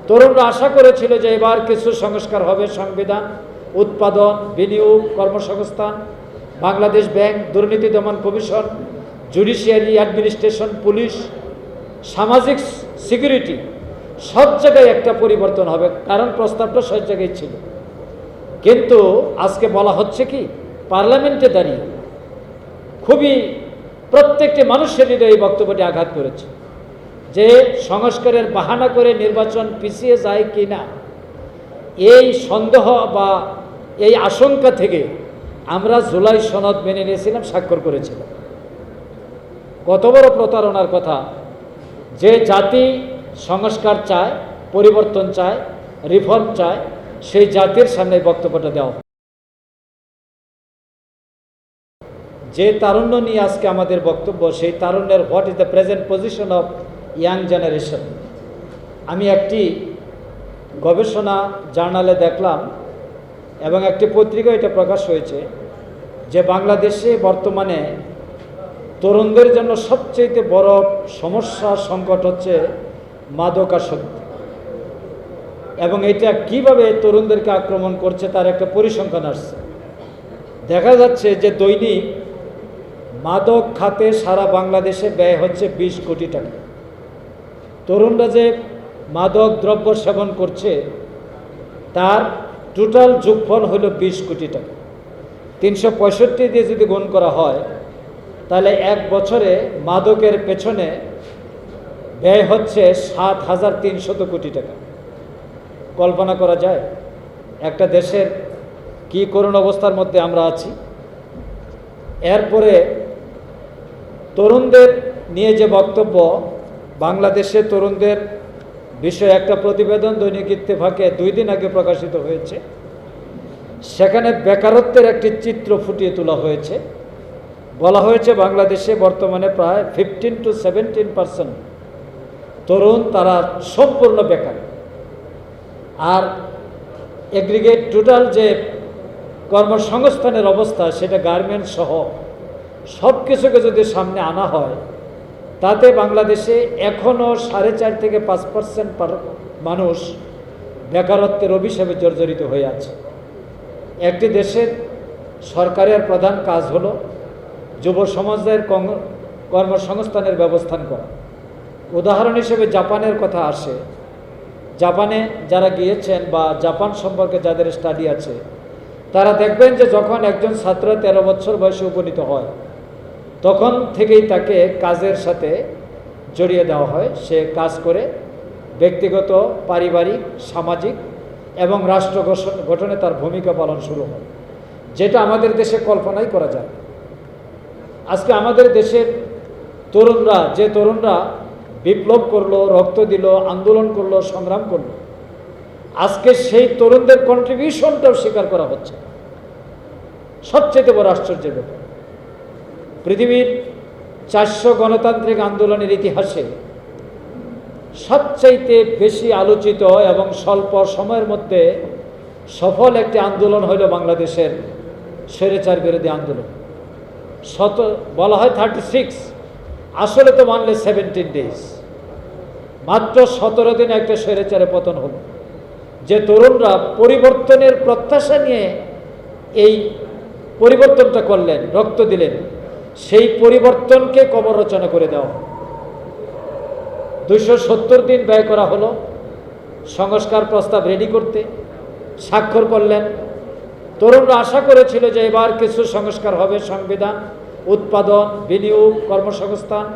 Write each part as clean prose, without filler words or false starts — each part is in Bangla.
তরুণরা আশা করেছিল যে এবার কিছু সংস্কার হবে, সংবিধান, উৎপাদন, বিনিয়োগ, কর্মসংস্থান, বাংলাদেশ ব্যাংক, দুর্নীতি দমন কমিশন, জুডিশিয়ারি, অ্যাডমিনিস্ট্রেশন, পুলিশ, সামাজিক সিকিউরিটি, সব জায়গায় একটা পরিবর্তন হবে, কারণ প্রস্তাবটা সব জায়গায় ছিল। কিন্তু আজকে বলা হচ্ছে কি, পার্লামেন্টে দাঁড়িয়ে খুবই প্রত্যেকটি মানুষের হৃদয়ে এই বক্তব্যটি আঘাত করেছে যে সংস্কারের বাহানা করে নির্বাচন পিছিয়ে যায় কি না, এই সন্দেহ বা এই আশঙ্কা থেকে আমরা জুলাই সনদ মেনে নিয়েছিলাম, স্বাক্ষর করেছিলাম। কত বড় প্রতারণার কথা! যে জাতি সংস্কার চায়, পরিবর্তন চায়, রিফর্ম চায়, সেই জাতির সামনে বক্তব্যটা দেওয়া। যে তারুণ্য নিয়ে আজকে আমাদের বক্তব্য, সেই তারুণ্যের what is the present position of young generation. আমি একটি গবেষণা জার্নালে দেখলাম এবং একটি পত্রিকায় এটা প্রকাশ হয়েছে যে বাংলাদেশে বর্তমানে তরুণদের জন্য সবচেয়ে বড় সমস্যা, সংকট হচ্ছে মাদকাসক্তি, এবং এটা কিভাবে তরুণদেরকে আক্রমণ করছে তার একটা পরিসংখ্যান আসছে। দেখা যাচ্ছে যে দৈনিক মাদক খাতে সারা বাংলাদেশে ব্যয় হচ্ছে 20 কোটি টাকা। তরুণরা যে মাদক দ্রব্য সেবন করছে তার টোটাল যোগফল হলো 20 কোটি টাকা। 365 দিয়ে যদি গুণ করা হয় তাহলে এক বছরে মাদকের পেছনে ব্যয় হচ্ছে 7,300 কোটি টাকা। কল্পনা করা যায় একটা দেশের কি করুণ অবস্থার মধ্যে আমরা আছি। এরপরে তরুণদের নিয়ে যে বক্তব্য, বাংলাদেশে তরুণদের বিষয়ে একটা প্রতিবেদন দৈনিক ইত্তেফাকে 2 দিন আগে প্রকাশিত হয়েছে। সেখানে বেকারত্বের একটি চিত্র ফুটিয়ে তোলা হয়েছে। বলা হয়েছে বাংলাদেশে বর্তমানে প্রায় 15 to 17% তরুণ তারা সম্পূর্ণ বেকার। আর এগ্রিগেট টোটাল যে কর্মসংস্থানের অবস্থা, সেটা গার্মেন্টস সহ সব কিছুকে যদি সামনে আনা হয় তাতে বাংলাদেশে এখনও 4.5 থেকে 5% মানুষ বেকারত্বের অভিশাপে জর্জরিত হয়ে আছে। একটি দেশের সরকারের প্রধান কাজ হলো যুব সমাজের কর্মসংস্থানের ব্যবস্থা করা। উদাহরণ হিসেবে জাপানের কথা আসে। জাপানে যারা গিয়েছেন বা জাপান সম্পর্কে যাদের স্টাডি আছে তারা দেখবেন যে যখন একজন ছাত্র 13 বছর বয়সে উপনীত হয় তখন থেকেই তাকে কাজের সাথে জড়িয়ে দেওয়া হয়। সে কাজ করে ব্যক্তিগত, পারিবারিক, সামাজিক এবং রাষ্ট্র গঠনে তার ভূমিকা পালন শুরু হয়, যেটা আমাদের দেশে কল্পনাই করা যায়। আজকে আমাদের দেশের তরুণরা বিপ্লব করলো, রক্ত দিল, আন্দোলন করলো, সংগ্রাম করলো, আজকে সেই তরুণদের কন্ট্রিবিউশনটাও স্বীকার করা হচ্ছে। সবচেয়ে বড় আশ্চর্যের ব্যাপার, পৃথিবীর 400 গণতান্ত্রিক আন্দোলনের ইতিহাসে সবচাইতে বেশি আলোচিত এবং স্বল্প সময়ের মধ্যে সফল একটি আন্দোলন হইল বাংলাদেশের স্বৈরাচার বিরোধী আন্দোলন। বলা হয় 36, আসলে তো মানলে 17 ডেজ। মাত্র 17 দিনে একটা স্বৈরাচারে পতন হলো। যে তরুণরা পরিবর্তনের প্রত্যাশা নিয়ে এই পরিবর্তনটা করলেন, রক্ত দিলেন, সেই পরিবর্তনকে কবর রচনা করে দেওয়া। 270 দিন ব্যয় করা হলো সংস্কার প্রস্তাব রেডি করতে, স্বাক্ষর করলেন। তরুণরা আশা করেছিল যে এবার কিছু সংস্কার হবে, সংবিধান, উৎপাদন, বিনিয়োগ, কর্মসংস্থান,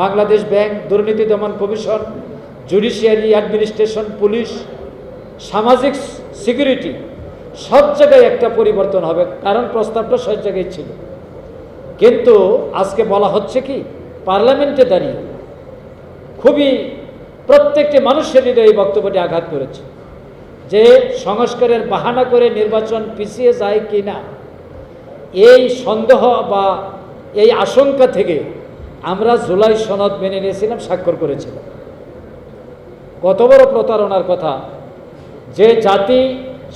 বাংলাদেশ ব্যাংক, দুর্নীতি দমন কমিশন, জুডিশিয়ারি, অ্যাডমিনিস্ট্রেশন, পুলিশ, সামাজিক সিকিউরিটি, সব জায়গায় একটা পরিবর্তন হবে, কারণ প্রস্তাবটা সব জায়গায় ছিল। কিন্তু আজকে বলা হচ্ছে কি, পার্লামেন্টে দাঁড়িয়ে খুবই প্রত্যেকটি মানুষের হৃদয়ে এই বক্তব্যটি আঘাত করেছে যে সংস্কারের বাহানা করে নির্বাচন পিছিয়ে যায় কি না, এই সন্দেহ বা এই আশঙ্কা থেকে আমরা জুলাই সনদ মেনে নিয়েছিলাম, স্বাক্ষর করেছিলাম। কত বড় প্রতারণার কথা! যে জাতি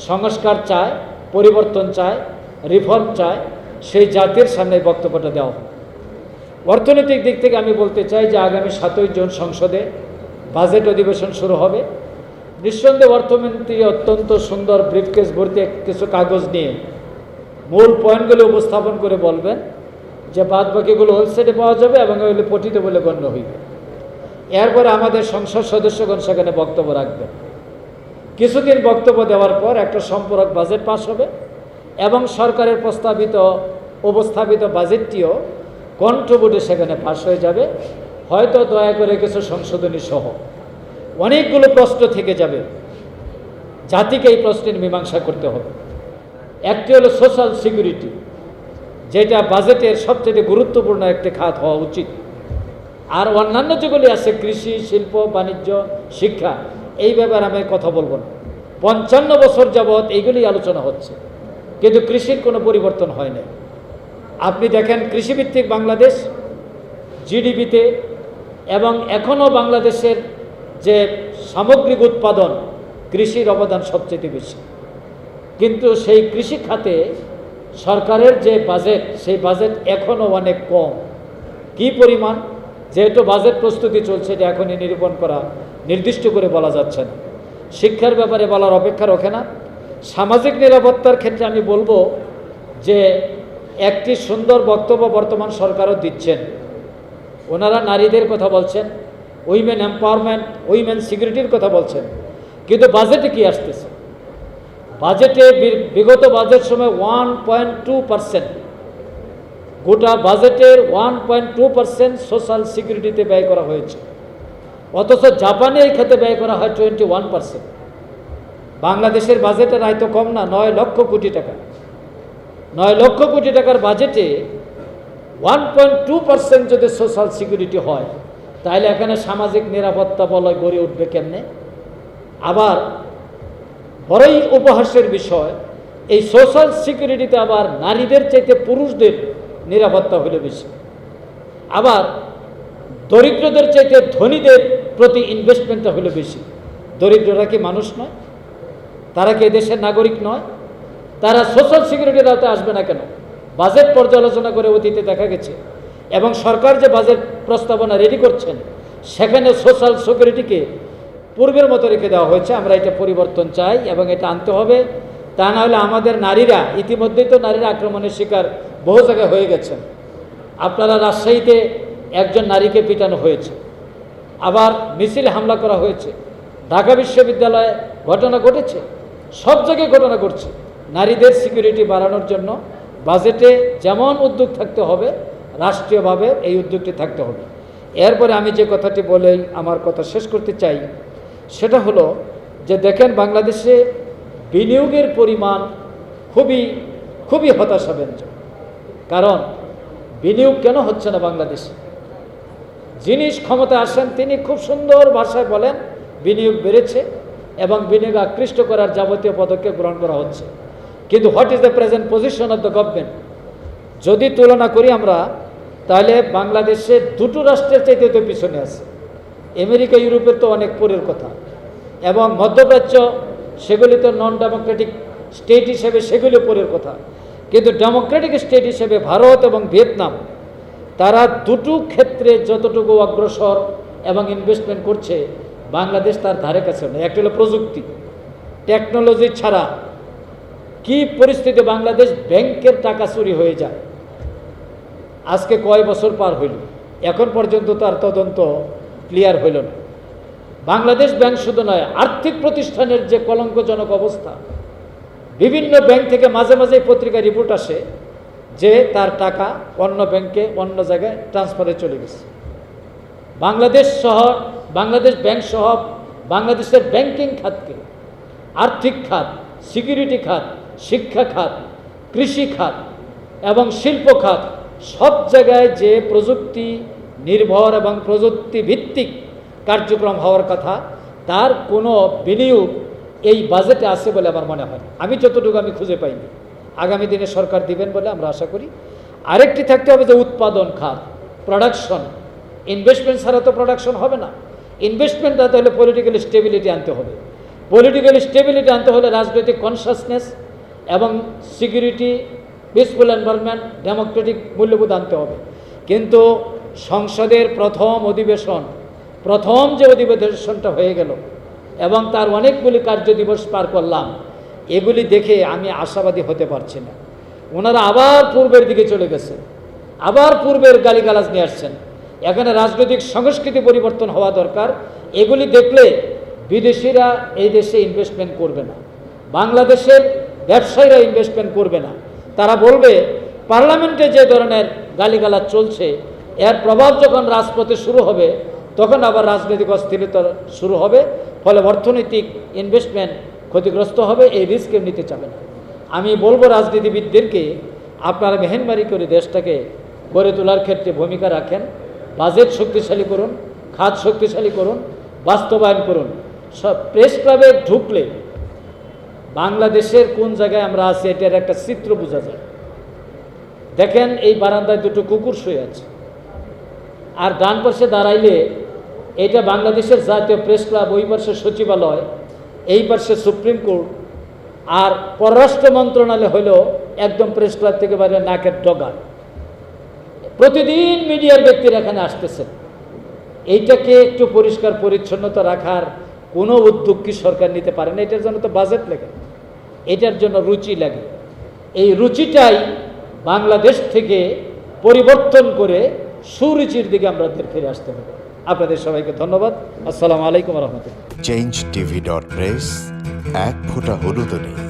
সংস্কার চায়, পরিবর্তন চায়, রিফর্ম চায়, সেই জাতির সামনে বক্তব্যটা দেওয়া হয়। অর্থনৈতিক দিক থেকে আমি বলতে চাই যে আগামী 7ই জুন সংসদে বাজেট অধিবেশন শুরু হবে। নিঃসন্দেহে অর্থমন্ত্রী অত্যন্ত সুন্দর ব্রিফকেস ভর্তি কিছু কাগজ নিয়ে মূল পয়েন্টগুলো উপস্থাপন করে বলবেন যে বাদ বাকিগুলো হোলসেলে পাওয়া যাবে এবং ওইগুলো পঠিত বলে গণ্য হইবে। এরপরে আমাদের সংসদ সদস্যগণ সেখানে বক্তব্য রাখবেন। কিছুদিন বক্তব্য দেওয়ার পর একটা সম্পূরক বাজেট পাস হবে এবং সরকারের উপস্থাপিত বাজেটটিও কণ্ঠভোটে সেখানে পাস হয়ে যাবে, হয়তো দয়া করে কিছু সংশোধনী সহ। অনেকগুলো প্রশ্ন থেকে যাবে, জাতিকে এই প্রশ্নের মীমাংসা করতে হবে। একটি হলো সোশ্যাল সিকিউরিটি, যেটা বাজেটের সবচেয়ে গুরুত্বপূর্ণ একটি খাত হওয়া উচিত। আর অন্যান্য যেগুলি আছে কৃষি, শিল্প, বাণিজ্য, শিক্ষা, এই ব্যাপারে আমি কথা বলবো না। 55 বছর যাবৎ এইগুলি আলোচনা হচ্ছে, কিন্তু কৃষির কোনো পরিবর্তন হয় নাই। আপনি দেখেন কৃষিভিত্তিক বাংলাদেশ জিডিপিতে এবং এখনও বাংলাদেশের যে সামগ্রিক উৎপাদন, কৃষির অবদান সবচেয়ে বেশি, কিন্তু সেই কৃষি খাতে সরকারের যে বাজেট, সেই বাজেট এখনও অনেক কম। কি পরিমাণ, যেহেতু বাজেট প্রস্তুতি চলছে, এটা এখনই নিরূপণ করা নির্দিষ্ট করে বলা যাচ্ছে না। শিক্ষার ব্যাপারে বলার অপেক্ষা রাখে না। সামাজিক নিরাপত্তার ক্ষেত্রে আমি বলবো যে একটি সুন্দর বক্তব্য বর্তমান সরকারও দিচ্ছেন। ওনারা নারীদের কথা বলছেন, উইমেন এম্পাওয়ারমেন্ট, উইমেন সিকিউরিটির কথা বলছেন, কিন্তু বাজেটে কি আসতেছে? বাজেটে বিগত বাজেট সময় 1.2%, গোটা বাজেটের 1.2% সোশ্যাল সিকিউরিটিতে ব্যয় করা হয়েছে, অথচ জাপানে এই খাতে ব্যয় করা হয় 21%। বাংলাদেশের বাজেটের আয় তো কম না, 9 লক্ষ কোটি টাকা। 9 লক্ষ কোটি টাকার বাজেটে 1.2% যদি সোশ্যাল সিকিউরিটি হয়, তাহলে এখানে সামাজিক নিরাপত্তা বলয় গড়ে উঠবে কেমনে? আবার বড়ই উপহাসের বিষয়, এই সোশ্যাল সিকিউরিটিতে আবার নারীদের চাইতে পুরুষদের নিরাপত্তা হলো বেশি। আবার দরিদ্রদের চাইতে ধনীদের প্রতি ইনভেস্টমেন্টটা হলো বেশি। দরিদ্ররা কি মানুষ নয়? তারা কি এদেশের নাগরিক নয়? তারা সোশ্যাল সিকিউরিটির আওতায় আসবে না কেন? বাজেট পর্যালোচনা করে অতীতে দেখা গেছে, এবং সরকার যে বাজেট প্রস্তাবনা রেডি করছেন, সেখানে সোশ্যাল সিকিউরিটিকে পূর্বের মতো রেখে দেওয়া হয়েছে। আমরা এটা পরিবর্তন চাই এবং এটা আনতে হবে। তা না হলে আমাদের নারীরা, ইতিমধ্যেই তো নারীরা আক্রমণের শিকার বহু জায়গায় হয়ে গেছেন। আপনারা রাজশাহীতে একজন নারীকে পিটানো হয়েছে, আবার মিছিলে হামলা করা হয়েছে, ঢাকা বিশ্ববিদ্যালয়ে ঘটনা ঘটেছে, সব জায়গায় ঘটনা ঘটছে। নারীদের সিকিউরিটি বাড়ানোর জন্য বাজেটে যেমন উদ্যোগ থাকতে হবে, রাষ্ট্রীয়ভাবে এই উদ্যোগটি থাকতে হবে। এরপরে আমি যে কথাটি বলেই আমার কথা শেষ করতে চাই, সেটা হলো যে দেখেন, বাংলাদেশে বিনিয়োগের পরিমাণ খুবই হতাশাব্যঞ্জক। কারণ বিনিয়োগ কেন হচ্ছে না বাংলাদেশে? যিনি ক্ষমতা আসেন তিনি খুব সুন্দর ভাষায় বলেন বিনিয়োগ বেড়েছে এবং বিনিয়োগ আকৃষ্ট করার যাবতীয় পদক্ষেপ গ্রহণ করা হচ্ছে, কিন্তু what is the present position of the government? যদি তুলনা করি আমরা, তাহলে বাংলাদেশে দুটো রাষ্ট্রের চাইতে তো পিছনে আছে। আমেরিকা, ইউরোপের তো অনেক পরের কথা, এবং মধ্যপ্রাচ্য, সেগুলি তো নন ডেমোক্রেটিক স্টেট হিসেবে সেগুলি পরের কথা। কিন্তু ডেমোক্রেটিক স্টেট হিসেবে ভারত এবং ভিয়েতনাম, তারা দুটো ক্ষেত্রে যতটুকু অগ্রসর এবং ইনভেস্টমেন্ট করছে, বাংলাদেশ তার ধারে কাছে নেই। একটা হলো প্রযুক্তি, টেকনোলজি ছাড়া কি পরিস্থিতি, বাংলাদেশ ব্যাংকের টাকা চুরি হয়ে যায়। আজকে কয় বছর পার হইল, এখন পর্যন্ত তার তদন্ত ক্লিয়ার হইল না। বাংলাদেশ ব্যাংক শুধু নয়, আর্থিক প্রতিষ্ঠানের যে কলঙ্কজনক অবস্থা, বিভিন্ন ব্যাংক থেকে মাঝে মাঝে পত্রিকায় রিপোর্ট আসে যে তার টাকা অন্য ব্যাংকে, অন্য জায়গায় ট্রান্সফারে চলে গেছে। বাংলাদেশ ব্যাংক সহ বাংলাদেশের ব্যাংকিং খাতকে, আর্থিক খাত, সিকিউরিটি খাত, শিক্ষা খাত, কৃষি খাত এবং শিল্প খাত, সব জায়গায় যে প্রযুক্তি নির্ভর এবং প্রযুক্তি ভিত্তিক কার্যক্রম হওয়ার কথা, তার কোনো বিনিয়োগ এই বাজেটে আছে বলে আমার মনে হয়। আমি যতটুকু খুঁজে পাইনি। আগামী দিনে সরকার দিবেন বলে আমরা আশা করি। আরেকটি থাকতে হবে যে উৎপাদন খাত, প্রোডাকশন। ইনভেস্টমেন্ট ছাড়া তো প্রোডাকশন হবে না। ইনভেস্টমেন্ট আনতে হলে পলিটিক্যাল স্টেবিলিটি আনতে হবে। পলিটিক্যাল স্টেবিলিটি আনতে হলে রাজনৈতিক কনসাসনেস এবং সিকিউরিটি, পিসফুল এনভায়রনমেন্ট, ডেমোক্রেটিক মূল্যবোধ আনতে হবে। কিন্তু সংসদের প্রথম যে অধিবেশনটা হয়ে গেল, এবং তার অনেকগুলি কার্যদিবস পার করলাম, এগুলি দেখে আমি আশাবাদী হতে পারছি না। ওনারা আবার পূর্বের দিকে চলে গেছে, আবার পূর্বের গালিগালাজ নিয়ে আসছেন। এখানে রাজনৈতিক সংস্কৃতি পরিবর্তন হওয়া দরকার। এগুলি দেখলে বিদেশিরা এই দেশে ইনভেস্টমেন্ট করবে না, বাংলাদেশের ব্যবসায়ীরা ইনভেস্টমেন্ট করবে না। তারা বলবে পার্লামেন্টে যে ধরনের গালিগালাজ চলছে এর প্রভাব যখন রাজপথে শুরু হবে তখন আবার রাজনৈতিক অস্থিরতা শুরু হবে, ফলে অর্থনৈতিক ইনভেস্টমেন্ট ক্ষতিগ্রস্ত হবে। এই রিস্ক কেউ নিতে চাবে না। আমি বলবো রাজনীতিবিদদেরকে, আপনারা মেহেরবানি করে দেশটাকে গড়ে তোলার ক্ষেত্রে ভূমিকা রাখেন, বাজেট শক্তিশালী করুন, খাত শক্তিশালী করুন, বাস্তবায়ন করুন। সব প্রেস ক্লাবে ঢুকলে বাংলাদেশের কোন জায়গায় আমরা আছি এটার একটা চিত্র বোঝা যায়। দেখেন এই বারান্দায় দুটো কুকুর শুয়ে আছে, আর ডান পাশে দাঁড়াইলে এটা বাংলাদেশের জাতীয় প্রেস ক্লাব, ওই পাশে সচিবালয়, এই পাশে সুপ্রিম কোর্ট, আর পররাষ্ট্র মন্ত্রণালয় হলো একদম প্রেস ক্লাব থেকে বাইরে নাকের ডগা। প্রতিদিন মিডিয়ার ব্যক্তিরা এখানে আসতেছেন। এইটাকে একটু পরিষ্কার পরিচ্ছন্নতা রাখার কোনো উদ্যোগ কি সরকার নিতে পারে না? এটার জন্য তো বাজেট লাগে, এটার জন্য রুচি লাগে। এই রুচিটাই বাংলাদেশ থেকে পরিবর্তন করে সুরুচির দিকে আমাদের ফিরে আসতে হবে। আপনাদের সবাইকে ধন্যবাদ। আসসালামু আলাইকুম রহমতুল্লাহ। change tv.press, এক ফোঁটা হলুদ নেই।